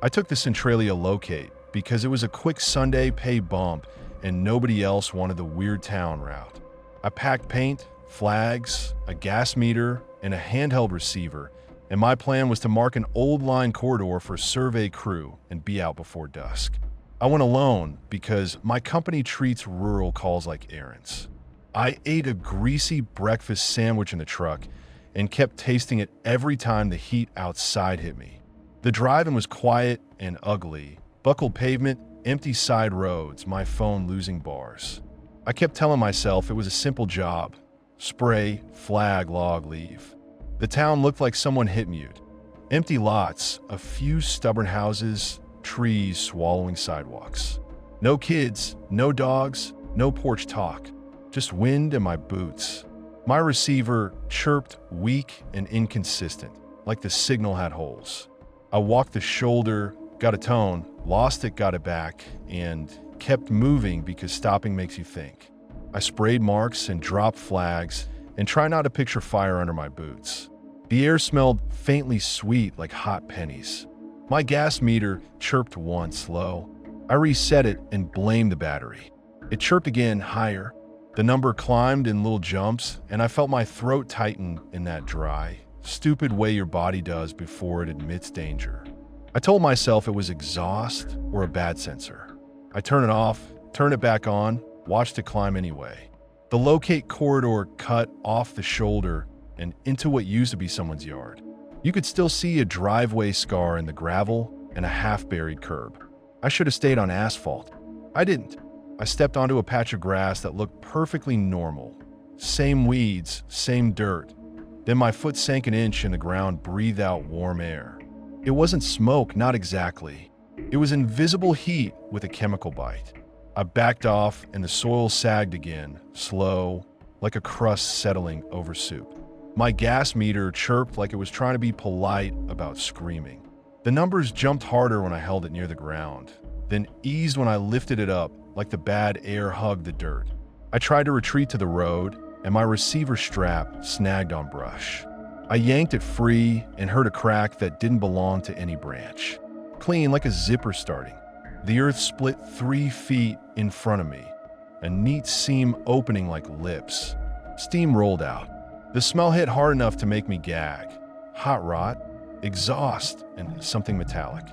I took the Centralia locate because it was a quick Sunday pay bump and nobody else wanted the weird town route. I packed paint, flags, a gas meter, and a handheld receiver, and my plan was to mark an old line corridor for a survey crew and be out before dusk. I went alone because my company treats rural calls like errands. I ate a greasy breakfast sandwich in the truck and kept tasting it every time the heat outside hit me. The drive-in was quiet and ugly. Buckled pavement, empty side roads, my phone losing bars. I kept telling myself it was a simple job. Spray, flag, log, leave. The town looked like someone hit mute. Empty lots, a few stubborn houses, trees swallowing sidewalks. No kids, no dogs, no porch talk. Just wind and my boots. My receiver chirped weak and inconsistent, like the signal had holes. I walked the shoulder, got a tone, lost it, got it back, and kept moving because stopping makes you think. I sprayed marks and dropped flags and tried not to picture fire under my boots. The air smelled faintly sweet like hot pennies. My gas meter chirped once low. I reset it and blamed the battery. It chirped again higher. The number climbed in little jumps, and I felt my throat tighten in that dry, stupid way your body does before it admits danger. I told myself it was exhaust or a bad sensor. I turned it off, turned it back on, watched it climb anyway. The locate corridor cut off the shoulder and into what used to be someone's yard. You could still see a driveway scar in the gravel and a half-buried curb. I should have stayed on asphalt. I didn't. I stepped onto a patch of grass that looked perfectly normal. Same weeds, same dirt. Then my foot sank an inch and the ground breathed out warm air. It wasn't smoke, not exactly. It was invisible heat with a chemical bite. I backed off and the soil sagged again, slow, like a crust settling over soup. My gas meter chirped like it was trying to be polite about screaming. The numbers jumped harder when I held it near the ground, then eased when I lifted it up like the bad air hugged the dirt. I tried to retreat to the road, and my receiver strap snagged on brush. I yanked it free and heard a crack that didn't belong to any branch. Clean, like a zipper starting. The earth split 3 feet in front of me, a neat seam opening like lips. Steam rolled out. The smell hit hard enough to make me gag. Hot rot, exhaust, and something metallic.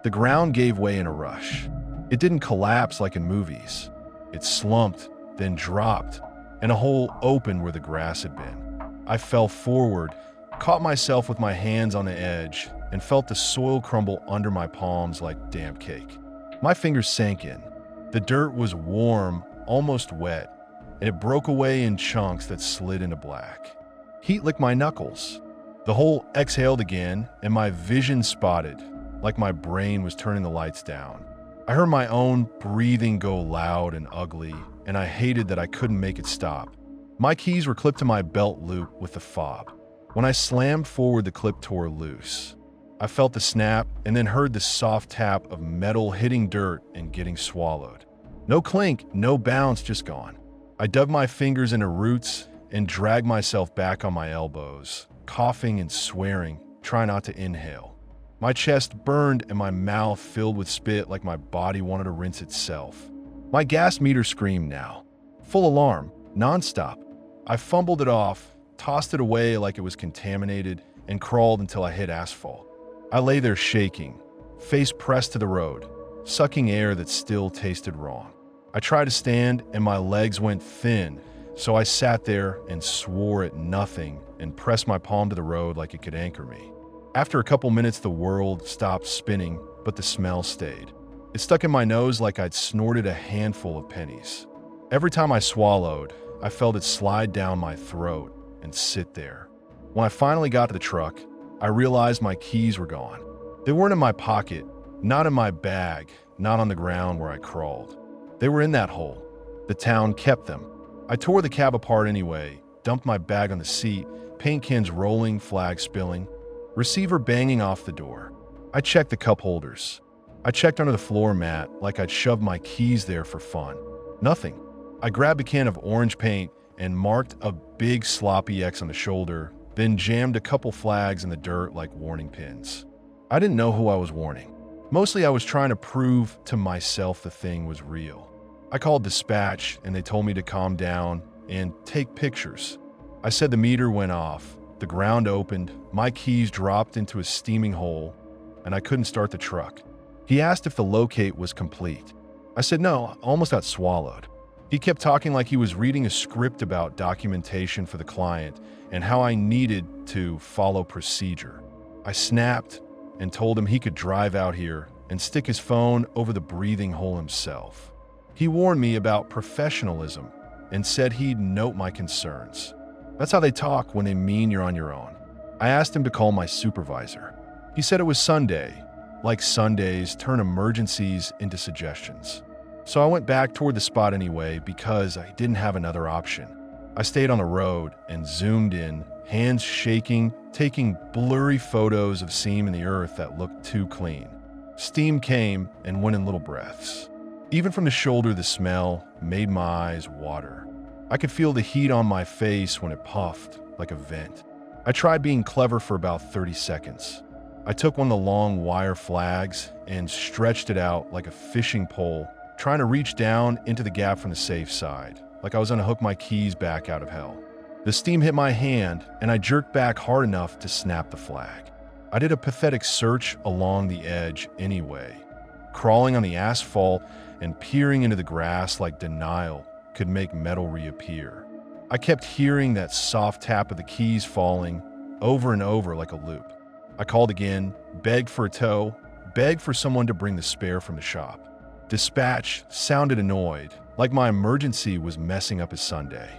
The ground gave way in a rush. It didn't collapse like in movies. It slumped, then dropped, and a hole opened where the grass had been. I fell forward, caught myself with my hands on the edge, and felt the soil crumble under my palms like damp cake. My fingers sank in. The dirt was warm, almost wet, and it broke away in chunks that slid into black. Heat licked my knuckles. The hole exhaled again, and my vision spotted, like my brain was turning the lights down. I heard my own breathing go loud and ugly, and I hated that I couldn't make it stop. My keys were clipped to my belt loop with the fob. When I slammed forward, the clip tore loose. I felt the snap and then heard the soft tap of metal hitting dirt and getting swallowed. No clink, no bounce, just gone. I dug my fingers into roots and dragged myself back on my elbows, coughing and swearing, trying not to inhale. My chest burned and my mouth filled with spit like my body wanted to rinse itself. My gas meter screamed now. Full alarm, nonstop. I fumbled it off, tossed it away like it was contaminated, and crawled until I hit asphalt. I lay there shaking, face pressed to the road, sucking air that still tasted wrong. I tried to stand and my legs went thin, so I sat there and swore at nothing and pressed my palm to the road like it could anchor me. After a couple minutes, the world stopped spinning, but the smell stayed. It stuck in my nose like I'd snorted a handful of pennies. Every time I swallowed, I felt it slide down my throat and sit there. When I finally got to the truck, I realized my keys were gone. They weren't in my pocket, not in my bag, not on the ground where I crawled. They were in that hole. The town kept them. I tore the cab apart anyway, dumped my bag on the seat, paint cans rolling, flags spilling. Receiver banging off the door. I checked the cup holders. I checked under the floor mat like I'd shoved my keys there for fun. Nothing. I grabbed a can of orange paint and marked a big sloppy X on the shoulder, then jammed a couple flags in the dirt like warning pins. I didn't know who I was warning. Mostly I was trying to prove to myself the thing was real. I called dispatch and they told me to calm down and take pictures. I said the meter went off, the ground opened, my keys dropped into a steaming hole, and I couldn't start the truck. He asked if the locate was complete. I said no, I almost got swallowed. He kept talking like he was reading a script about documentation for the client and how I needed to follow procedure. I snapped and told him he could drive out here and stick his phone over the breathing hole himself. He warned me about professionalism and said he'd note my concerns. That's how they talk when they mean you're on your own. I asked him to call my supervisor. He said it was Sunday. Like Sundays, turn emergencies into suggestions. So I went back toward the spot anyway because I didn't have another option. I stayed on the road and zoomed in, hands shaking, taking blurry photos of seam in the earth that looked too clean. Steam came and went in little breaths. Even from the shoulder, the smell made my eyes water. I could feel the heat on my face when it puffed like a vent. I tried being clever for about 30 seconds. I took one of the long wire flags and stretched it out like a fishing pole, trying to reach down into the gap from the safe side, like I was gonna hook my keys back out of hell. The steam hit my hand, and I jerked back hard enough to snap the flag. I did a pathetic search along the edge anyway, crawling on the asphalt and peering into the grass like denial could make metal reappear. I kept hearing that soft tap of the keys falling over and over like a loop. I called again, begged for a tow, begged for someone to bring the spare from the shop. Dispatch sounded annoyed, like my emergency was messing up his Sunday.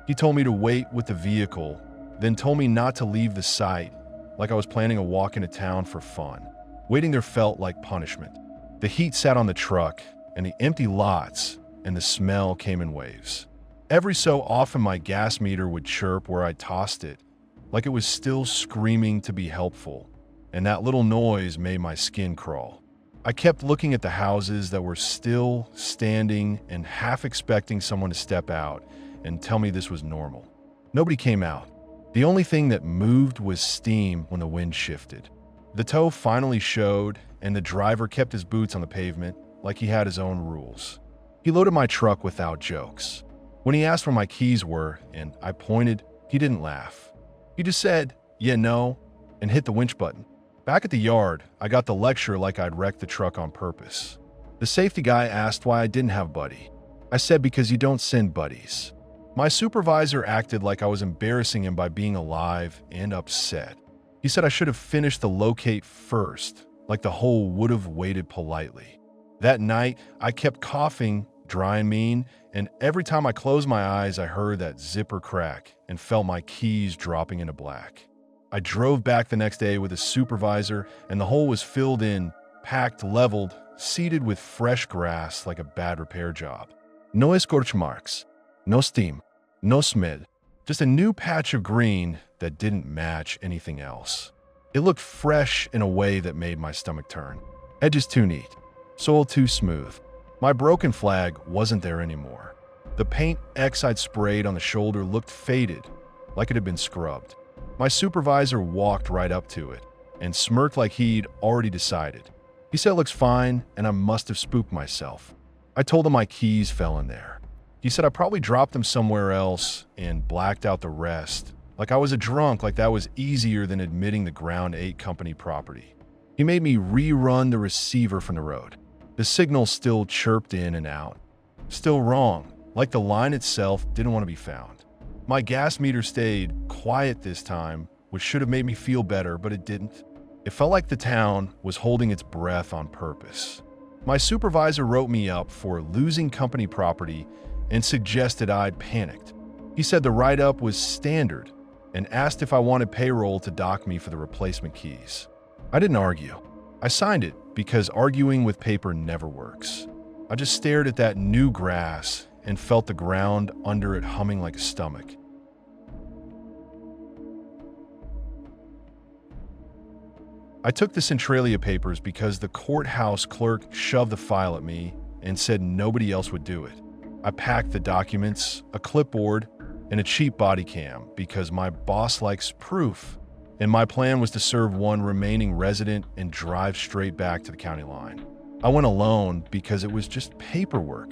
He told me to wait with the vehicle, then told me not to leave the site, like I was planning a walk into town for fun. Waiting there felt like punishment. The heat sat on the truck, and the empty lots, and the smell came in waves. Every so often my gas meter would chirp where I tossed it, like it was still screaming to be helpful, and that little noise made my skin crawl. I kept looking at the houses that were still standing and half expecting someone to step out and tell me this was normal. Nobody came out. The only thing that moved was steam when the wind shifted. The tow finally showed, and the driver kept his boots on the pavement like he had his own rules. He loaded my truck without jokes. When he asked where my keys were and I pointed, he didn't laugh. He just said, "Yeah, no," and hit the winch button. Back at the yard, I got the lecture like I'd wrecked the truck on purpose. The safety guy asked why I didn't have buddy. I said because you don't send buddies. My supervisor acted like I was embarrassing him by being alive and upset. He said I should have finished the locate first, like the whole would have waited politely. That night, I kept coughing, dry and mean, and every time I closed my eyes, I heard that zipper crack and felt my keys dropping into black. I drove back the next day with a supervisor, and the hole was filled in, packed, leveled, seeded with fresh grass like a bad repair job. No scorch marks, no steam, no smell, just a new patch of green that didn't match anything else. It looked fresh in a way that made my stomach turn. Edges too neat, soil too smooth. My broken flag wasn't there anymore. The paint X I'd sprayed on the shoulder looked faded, like it had been scrubbed. My supervisor walked right up to it and smirked like he'd already decided. He said it looks fine and I must have spooked myself. I told him my keys fell in there. He said I probably dropped them somewhere else and blacked out the rest. Like I was a drunk, like that was easier than admitting the Ground 8 company property. He made me rerun the receiver from the road. The signal still chirped in and out. Still wrong, like the line itself didn't want to be found. My gas meter stayed quiet this time, which should have made me feel better, but it didn't. It felt like the town was holding its breath on purpose. My supervisor wrote me up for losing company property and suggested I'd panicked. He said the write-up was standard and asked if I wanted payroll to dock me for the replacement keys. I didn't argue. I signed it because arguing with paper never works. I just stared at that new grass and felt the ground under it humming like a stomach. I took the Centralia papers because the courthouse clerk shoved the file at me and said nobody else would do it. I packed the documents, a clipboard, and a cheap body cam because my boss likes proof, and my plan was to serve one remaining resident and drive straight back to the county line. I went alone because it was just paperwork.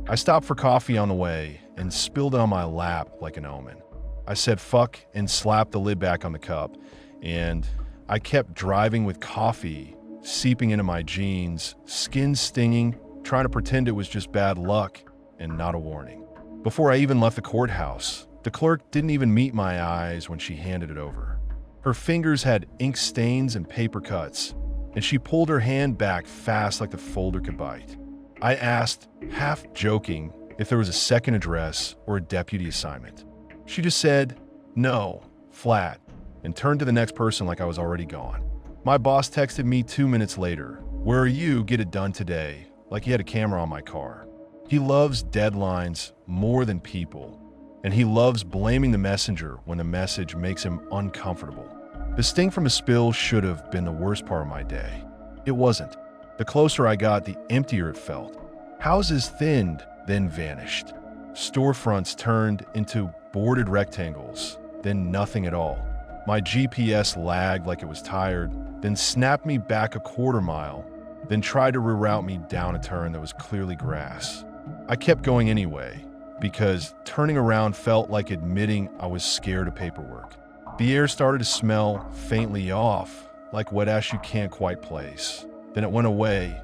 I stopped for coffee on the way and spilled it on my lap like an omen. I said fuck and slapped the lid back on the cup, and I kept driving with coffee seeping into my jeans, skin stinging, trying to pretend it was just bad luck and not a warning. Before I even left the courthouse, the clerk didn't even meet my eyes when she handed it over. Her fingers had ink stains and paper cuts, and she pulled her hand back fast like the folder could bite. I asked, half joking, if there was a second address or a deputy assignment. She just said, no, flat, and turned to the next person like I was already gone. My boss texted me 2 minutes later, "Where are you? Get it done today," like he had a camera on my car. He loves deadlines more than people, and he loves blaming the messenger when the message makes him uncomfortable. The sting from a spill should have been the worst part of my day. It wasn't. The closer I got, the emptier it felt. Houses thinned, then vanished. Storefronts turned into boarded rectangles, then nothing at all. My GPS lagged like it was tired, then snapped me back a quarter mile, then tried to reroute me down a turn that was clearly grass. I kept going anyway, because turning around felt like admitting I was scared of paperwork. The air started to smell faintly off, like wet ash you can't quite place. Then it went away,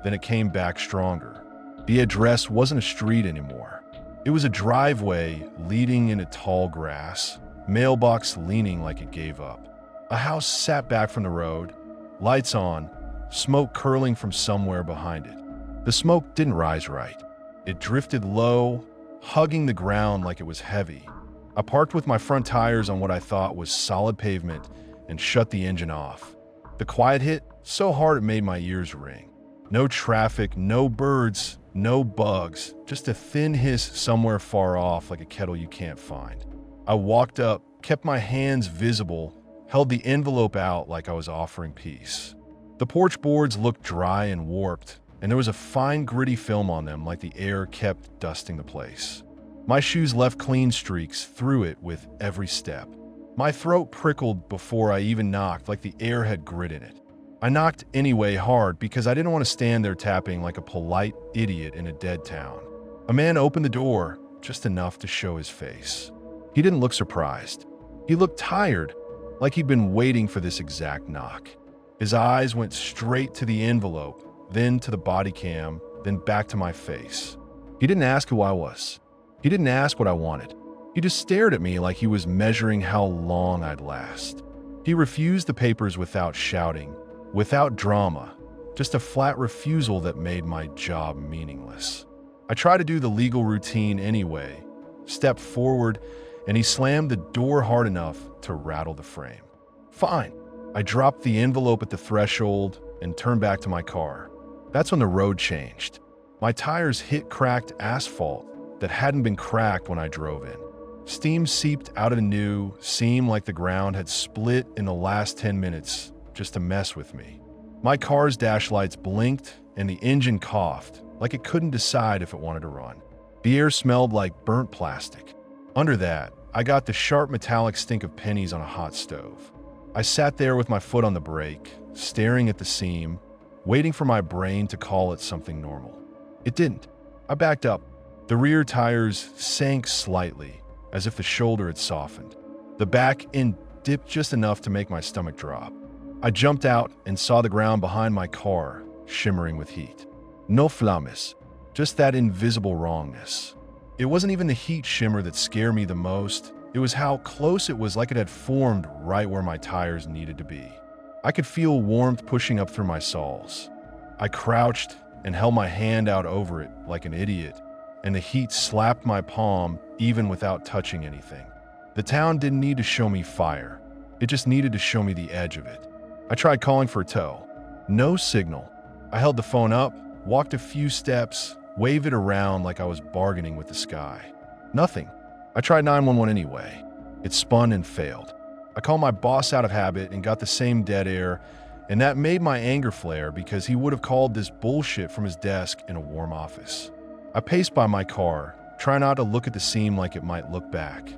then it came back stronger. The address wasn't a street anymore. It was a driveway leading into tall grass, mailbox leaning like it gave up. A house sat back from the road, lights on, smoke curling from somewhere behind it. The smoke didn't rise right. It drifted low, hugging the ground like it was heavy. I parked with my front tires on what I thought was solid pavement and shut the engine off. The quiet hit so hard it made my ears ring. No traffic, no birds, no bugs, just a thin hiss somewhere far off like a kettle you can't find. I walked up, kept my hands visible, held the envelope out like I was offering peace. The porch boards looked dry and warped, and there was a fine gritty film on them like the air kept dusting the place. My shoes left clean streaks through it with every step. My throat prickled before I even knocked like the air had grit in it. I knocked anyway hard because I didn't want to stand there tapping like a polite idiot in a dead town. A man opened the door, just enough to show his face. He didn't look surprised. He looked tired, like he'd been waiting for this exact knock. His eyes went straight to the envelope, then to the body cam, then back to my face. He didn't ask who I was. He didn't ask what I wanted. He just stared at me like he was measuring how long I'd last. He refused the papers without shouting, without drama, just a flat refusal that made my job meaningless. I tried to do the legal routine anyway, stepped forward, and he slammed the door hard enough to rattle the frame. Fine. I dropped the envelope at the threshold and turned back to my car. That's when the road changed. My tires hit cracked asphalt that hadn't been cracked when I drove in. Steam seeped out of the new, seemed like the ground had split in the last 10 minutes just to mess with me. My car's dash lights blinked and the engine coughed like it couldn't decide if it wanted to run. The air smelled like burnt plastic. Under that, I got the sharp metallic stink of pennies on a hot stove. I sat there with my foot on the brake, staring at the seam, waiting for my brain to call it something normal. It didn't. I backed up. The rear tires sank slightly, as if the shoulder had softened. The back end dipped just enough to make my stomach drop. I jumped out and saw the ground behind my car, shimmering with heat. No flames, just that invisible wrongness. It wasn't even the heat shimmer that scared me the most. It was how close it was, like it had formed right where my tires needed to be. I could feel warmth pushing up through my soles. I crouched and held my hand out over it like an idiot, and the heat slapped my palm even without touching anything. The town didn't need to show me fire. It just needed to show me the edge of it. I tried calling for a tow. No signal. I held the phone up, walked a few steps, waved it around like I was bargaining with the sky. Nothing. I tried 911 anyway. It spun and failed. I called my boss out of habit and got the same dead air, and that made my anger flare because he would have called this bullshit from his desk in a warm office. I paced by my car, trying not to look at the seam like it might look back.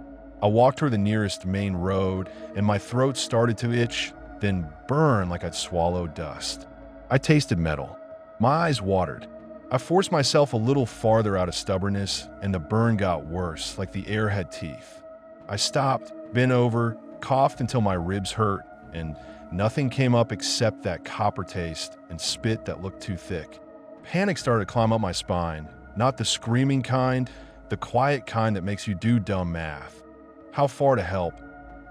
I walked toward the nearest main road, and my throat started to itch, then burn like I'd swallowed dust. I tasted metal. My eyes watered. I forced myself a little farther out of stubbornness, and the burn got worse, like the air had teeth. I stopped, bent over, coughed until my ribs hurt, and nothing came up except that copper taste and spit that looked too thick. Panic started to climb up my spine, not the screaming kind, the quiet kind that makes you do dumb math. How far to help?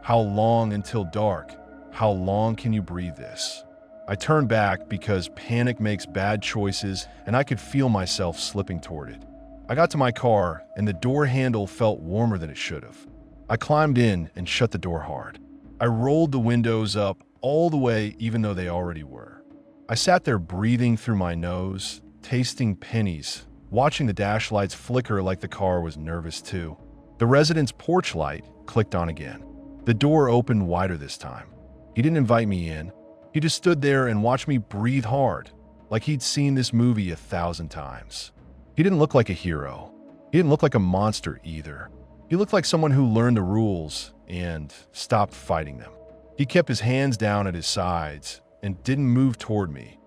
How long until dark? How long can you breathe this? I turned back because panic makes bad choices, and I could feel myself slipping toward it. I got to my car, and the door handle felt warmer than it should have. I climbed in and shut the door hard. I rolled the windows up all the way, even though they already were. I sat there breathing through my nose, tasting pennies, watching the dash lights flicker like the car was nervous too. The resident's porch light clicked on again. The door opened wider this time. He didn't invite me in. He just stood there and watched me breathe hard, like he'd seen this movie 1,000 times. He didn't look like a hero. He didn't look like a monster either. He looked like someone who learned the rules and stopped fighting them. He kept his hands down at his sides and didn't move toward me,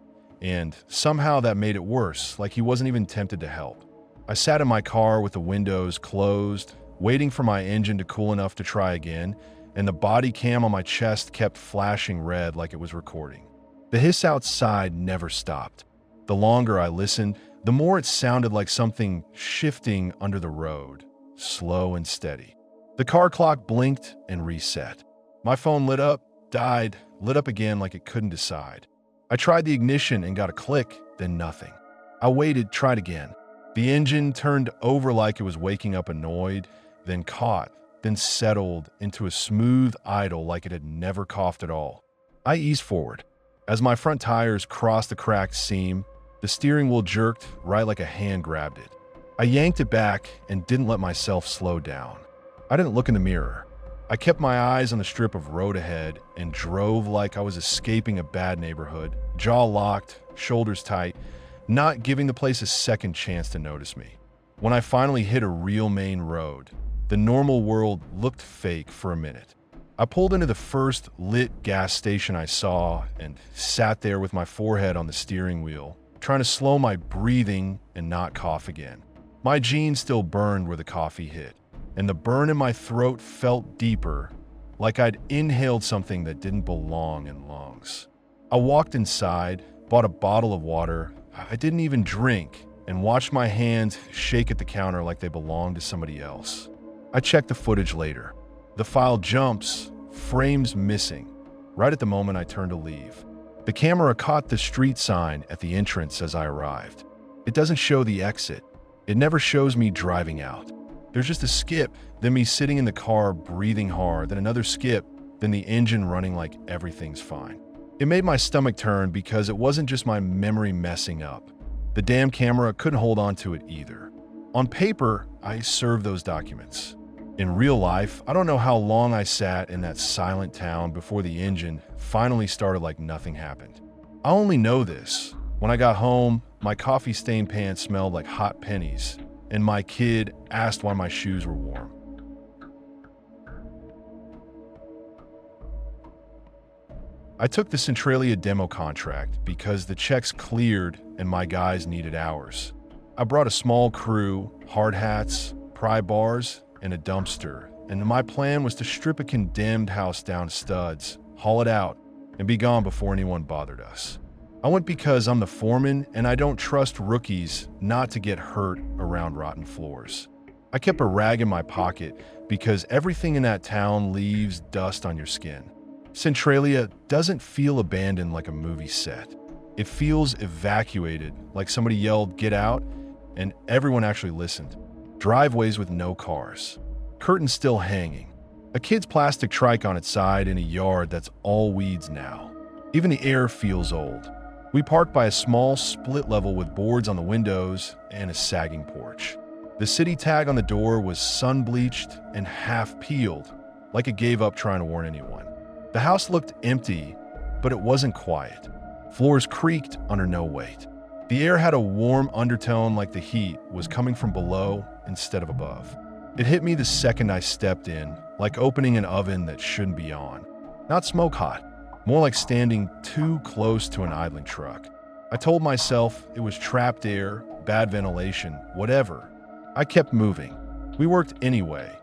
and somehow that made it worse, like he wasn't even tempted to help. I sat in my car with the windows closed, waiting for my engine to cool enough to try again, and the body cam on my chest kept flashing red like it was recording. The hiss outside never stopped. The longer I listened, the more it sounded like something shifting under the road, slow and steady. The car clock blinked and reset. My phone lit up, died, lit up again like it couldn't decide. I tried the ignition and got a click, then nothing. I waited, tried again. The engine turned over like it was waking up annoyed, then caught, then settled into a smooth idle like it had never coughed at all. I eased forward. As my front tires crossed the cracked seam, the steering wheel jerked right like a hand grabbed it. I yanked it back and didn't let myself slow down. I didn't look in the mirror. I kept my eyes on the strip of road ahead and drove like I was escaping a bad neighborhood, jaw locked, shoulders tight, not giving the place a second chance to notice me. When I finally hit a real main road, the normal world looked fake for a minute. I pulled into the first lit gas station I saw and sat there with my forehead on the steering wheel, trying to slow my breathing and not cough again. My jeans still burned where the coffee hit, and the burn in my throat felt deeper, like I'd inhaled something that didn't belong in lungs. I walked inside, bought a bottle of water I didn't even drink, and watched my hands shake at the counter like they belonged to somebody else. I checked the footage later. The file jumps, frames missing, right at the moment I turned to leave. The camera caught the street sign at the entrance as I arrived. It doesn't show the exit. It never shows me driving out. There's just a skip, then me sitting in the car breathing hard, then another skip, then the engine running like everything's fine. It made my stomach turn because it wasn't just my memory messing up. The damn camera couldn't hold on to it either. On paper, I served those documents. In real life, I don't know how long I sat in that silent town before the engine finally started like nothing happened. I only know this. When I got home, my coffee-stained pants smelled like hot pennies, and my kid asked why my shoes were warm. I took the Centralia demo contract because the checks cleared and my guys needed hours. I brought a small crew, hard hats, pry bars, and a dumpster, and my plan was to strip a condemned house down to studs, haul it out, and be gone before anyone bothered us. I went because I'm the foreman and I don't trust rookies not to get hurt around rotten floors. I kept a rag in my pocket because everything in that town leaves dust on your skin. Centralia doesn't feel abandoned like a movie set. It feels evacuated, like somebody yelled, "Get out," and everyone actually listened. Driveways with no cars. Curtains still hanging. A kid's plastic trike on its side in a yard that's all weeds now. Even the air feels old. We parked by a small split level with boards on the windows and a sagging porch. The city tag on the door was sun-bleached and half peeled, like it gave up trying to warn anyone. The house looked empty, but it wasn't quiet. Floors creaked under no weight. The air had a warm undertone like the heat was coming from below instead of above. It hit me the second I stepped in, like opening an oven that shouldn't be on. Not smoke hot, more like standing too close to an idling truck. I told myself it was trapped air, bad ventilation, whatever. I kept moving. We worked anyway.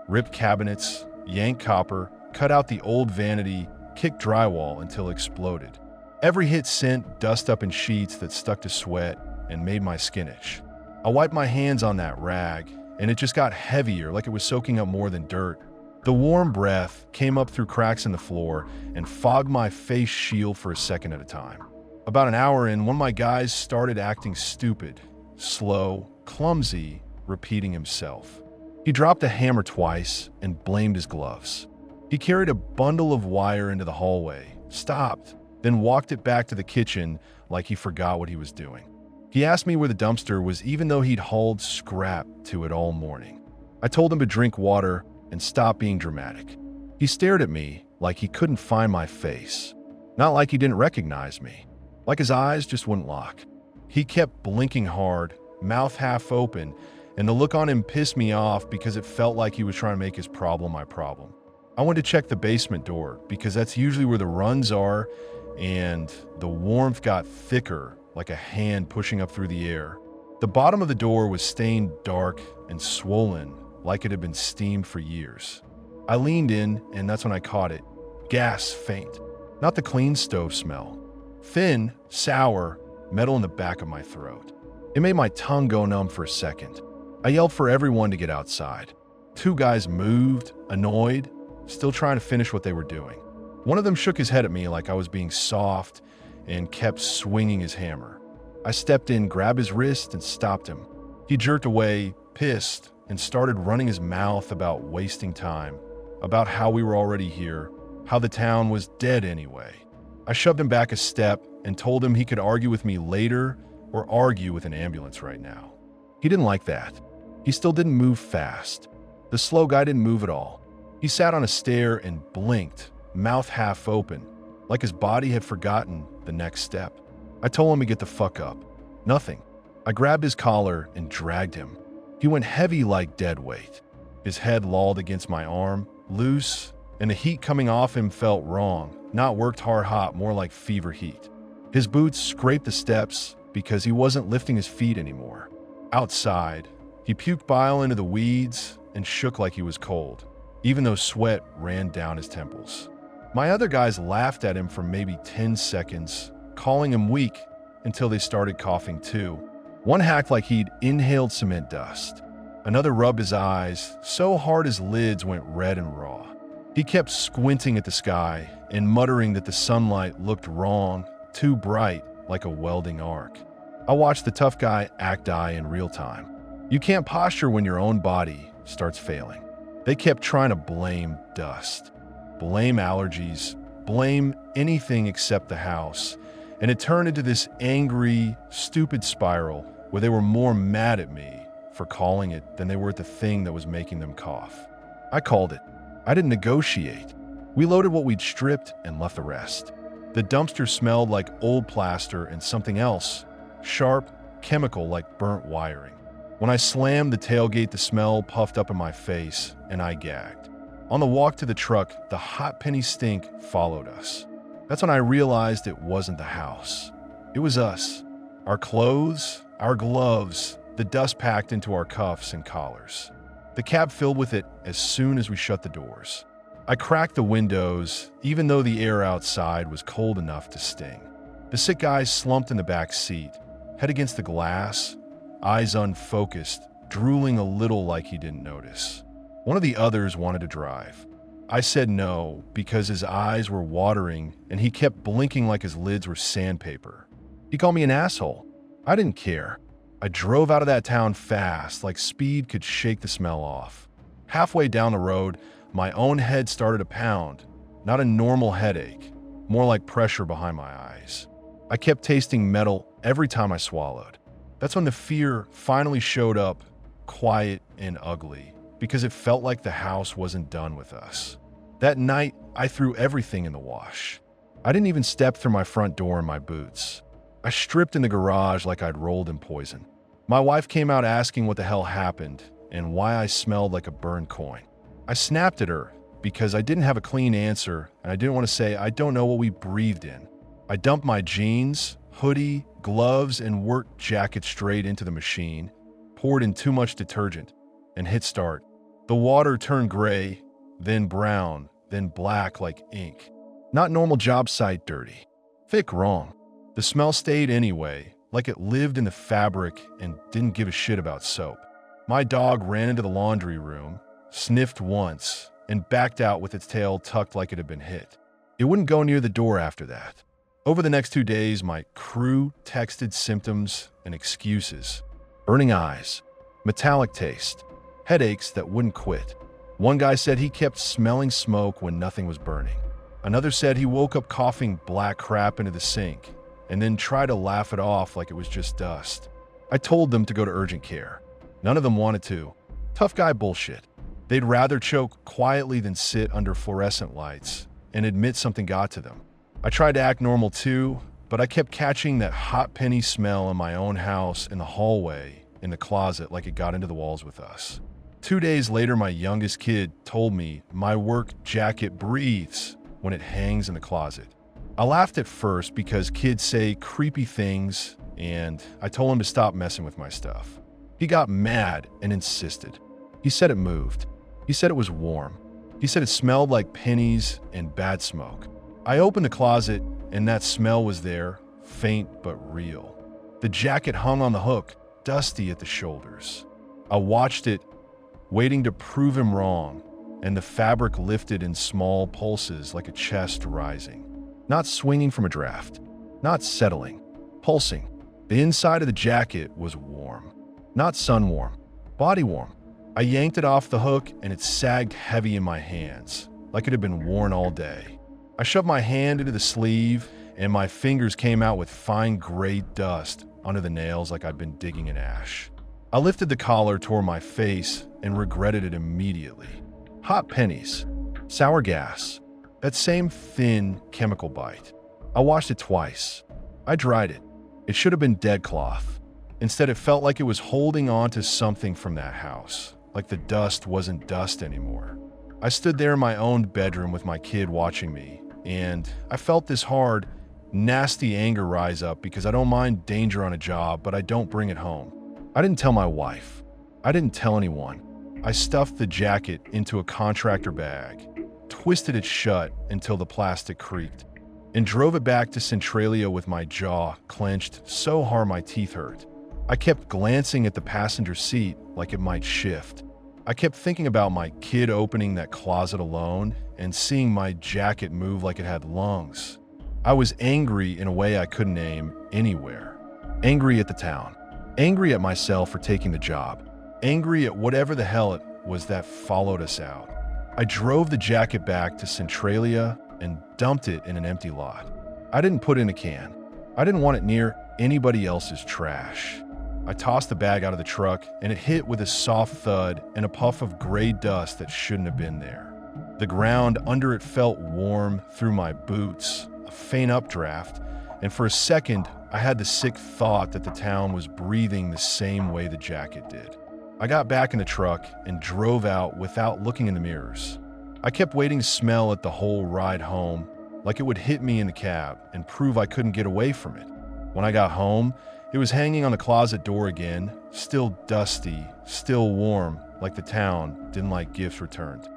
Ripped cabinets, yanked copper, cut out the old vanity, kicked drywall until it exploded. Every hit sent dust up in sheets that stuck to sweat and made my skin itch. I wiped my hands on that rag, and it just got heavier, like it was soaking up more than dirt. The warm breath came up through cracks in the floor and fogged my face shield for a second at a time. About an hour in, one of my guys started acting stupid, slow, clumsy, repeating himself. He dropped a hammer twice and blamed his gloves. He carried a bundle of wire into the hallway, stopped, then walked it back to the kitchen like he forgot what he was doing. He asked me where the dumpster was even though he'd hauled scrap to it all morning. I told him to drink water and stop being dramatic. He stared at me like he couldn't find my face. Not like he didn't recognize me. Like his eyes just wouldn't lock. He kept blinking hard, mouth half open, and the look on him pissed me off because it felt like he was trying to make his problem my problem. I went to check the basement door because that's usually where the runs are, and the warmth got thicker like a hand pushing up through the air. The bottom of the door was stained dark and swollen like it had been steamed for years. I leaned in, and that's when I caught it. Gas faint. Not the clean stove smell. Thin, sour, metal in the back of my throat. It made my tongue go numb for a second. I yelled for everyone to get outside. Two guys moved, annoyed, still trying to finish what they were doing. One of them shook his head at me like I was being soft and kept swinging his hammer. I stepped in, grabbed his wrist, and stopped him. He jerked away, pissed, and started running his mouth about wasting time, about how we were already here, how the town was dead anyway. I shoved him back a step and told him he could argue with me later or argue with an ambulance right now. He didn't like that. He still didn't move fast. The slow guy didn't move at all. He sat on a stair and blinked, mouth half open, like his body had forgotten the next step. I told him to get the fuck up. Nothing. I grabbed his collar and dragged him. He went heavy like dead weight. His head lolled against my arm, loose, and the heat coming off him felt wrong, not worked hard hot, more like fever heat. His boots scraped the steps because he wasn't lifting his feet anymore. Outside, he puked bile into the weeds and shook like he was cold, even though sweat ran down his temples. My other guys laughed at him for maybe 10 seconds, calling him weak until they started coughing too. One hacked like he'd inhaled cement dust. Another rubbed his eyes so hard his lids went red and raw. He kept squinting at the sky and muttering that the sunlight looked wrong, too bright, like a welding arc. I watched the tough guy act die in real time. You can't posture when your own body starts failing. They kept trying to blame dust, blame allergies, blame anything except the house, and it turned into this angry, stupid spiral where they were more mad at me for calling it than they were at the thing that was making them cough. I called it. I didn't negotiate. We loaded what we'd stripped and left the rest. The dumpster smelled like old plaster and something else, sharp, chemical like burnt wiring. When I slammed the tailgate, the smell puffed up in my face, and I gagged. On the walk to the truck, the hot penny stink followed us. That's when I realized it wasn't the house. It was us. Our clothes, our gloves, the dust packed into our cuffs and collars. The cab filled with it as soon as we shut the doors. I cracked the windows, even though the air outside was cold enough to sting. The sick guy slumped in the back seat, head against the glass, eyes unfocused, drooling a little like he didn't notice. One of the others wanted to drive. I said no because his eyes were watering and he kept blinking like his lids were sandpaper. He called me an asshole. I didn't care. I drove out of that town fast, like speed could shake the smell off. Halfway down the road, my own head started to pound, not a normal headache, more like pressure behind my eyes. I kept tasting metal every time I swallowed. That's when the fear finally showed up, quiet and ugly, because it felt like the house wasn't done with us. That night, I threw everything in the wash. I didn't even step through my front door in my boots. I stripped in the garage like I'd rolled in poison. My wife came out asking what the hell happened and why I smelled like a burned coin. I snapped at her because I didn't have a clean answer and I didn't want to say I don't know what we breathed in. I dumped my jeans, hoodie, gloves, and work jacket straight into the machine, poured in too much detergent, and hit start. The water turned gray, then brown, then black like ink. Not normal job site dirty. Thick wrong. The smell stayed anyway, like it lived in the fabric and didn't give a shit about soap. My dog ran into the laundry room, sniffed once, and backed out with its tail tucked like it had been hit. It wouldn't go near the door after that. Over the next 2 days, my crew texted symptoms and excuses. Burning eyes, metallic taste, headaches that wouldn't quit. One guy said he kept smelling smoke when nothing was burning. Another said he woke up coughing black crap into the sink and then tried to laugh it off like it was just dust. I told them to go to urgent care. None of them wanted to. Tough guy bullshit. They'd rather choke quietly than sit under fluorescent lights and admit something got to them. I tried to act normal too, but I kept catching that hot penny smell in my own house, in the hallway, in the closet, like it got into the walls with us. 2 days later, my youngest kid told me my work jacket breathes when it hangs in the closet. I laughed at first because kids say creepy things, and I told him to stop messing with my stuff. He got mad and insisted. He said it moved. He said it was warm. He said it smelled like pennies and bad smoke. I opened the closet, and that smell was there, faint but real. The jacket hung on the hook, dusty at the shoulders. I watched it, waiting to prove him wrong, and the fabric lifted in small pulses like a chest rising. Not swinging from a draft, not settling, pulsing. The inside of the jacket was warm. Not sun warm, body warm. I yanked it off the hook and it sagged heavy in my hands, like it had been worn all day. I shoved my hand into the sleeve and my fingers came out with fine gray dust under the nails like I'd been digging in ash. I lifted the collar toward my face and regretted it immediately. Hot pennies, sour gas, that same thin chemical bite. I washed it twice. I dried it. It should have been dead cloth. Instead, it felt like it was holding on to something from that house, like the dust wasn't dust anymore. I stood there in my own bedroom with my kid watching me, and I felt this hard, nasty anger rise up because I don't mind danger on a job, but I don't bring it home. I didn't tell my wife. I didn't tell anyone. I stuffed the jacket into a contractor bag, twisted it shut until the plastic creaked, and drove it back to Centralia with my jaw clenched so hard my teeth hurt. I kept glancing at the passenger seat like it might shift. I kept thinking about my kid opening that closet alone and seeing my jacket move like it had lungs. I was angry in a way I couldn't name anywhere. Angry at the town. Angry at myself for taking the job. Angry at whatever the hell it was that followed us out. I drove the jacket back to Centralia and dumped it in an empty lot. I didn't put it in a can. I didn't want it near anybody else's trash. I tossed the bag out of the truck, and it hit with a soft thud and a puff of gray dust that shouldn't have been there. The ground under it felt warm through my boots, a faint updraft, and for a second, I had the sick thought that the town was breathing the same way the jacket did. I got back in the truck and drove out without looking in the mirrors. I kept waiting to smell it the whole ride home, like it would hit me in the cab and prove I couldn't get away from it. When I got home, it was hanging on the closet door again, still dusty, still warm, like the town didn't like gifts returned.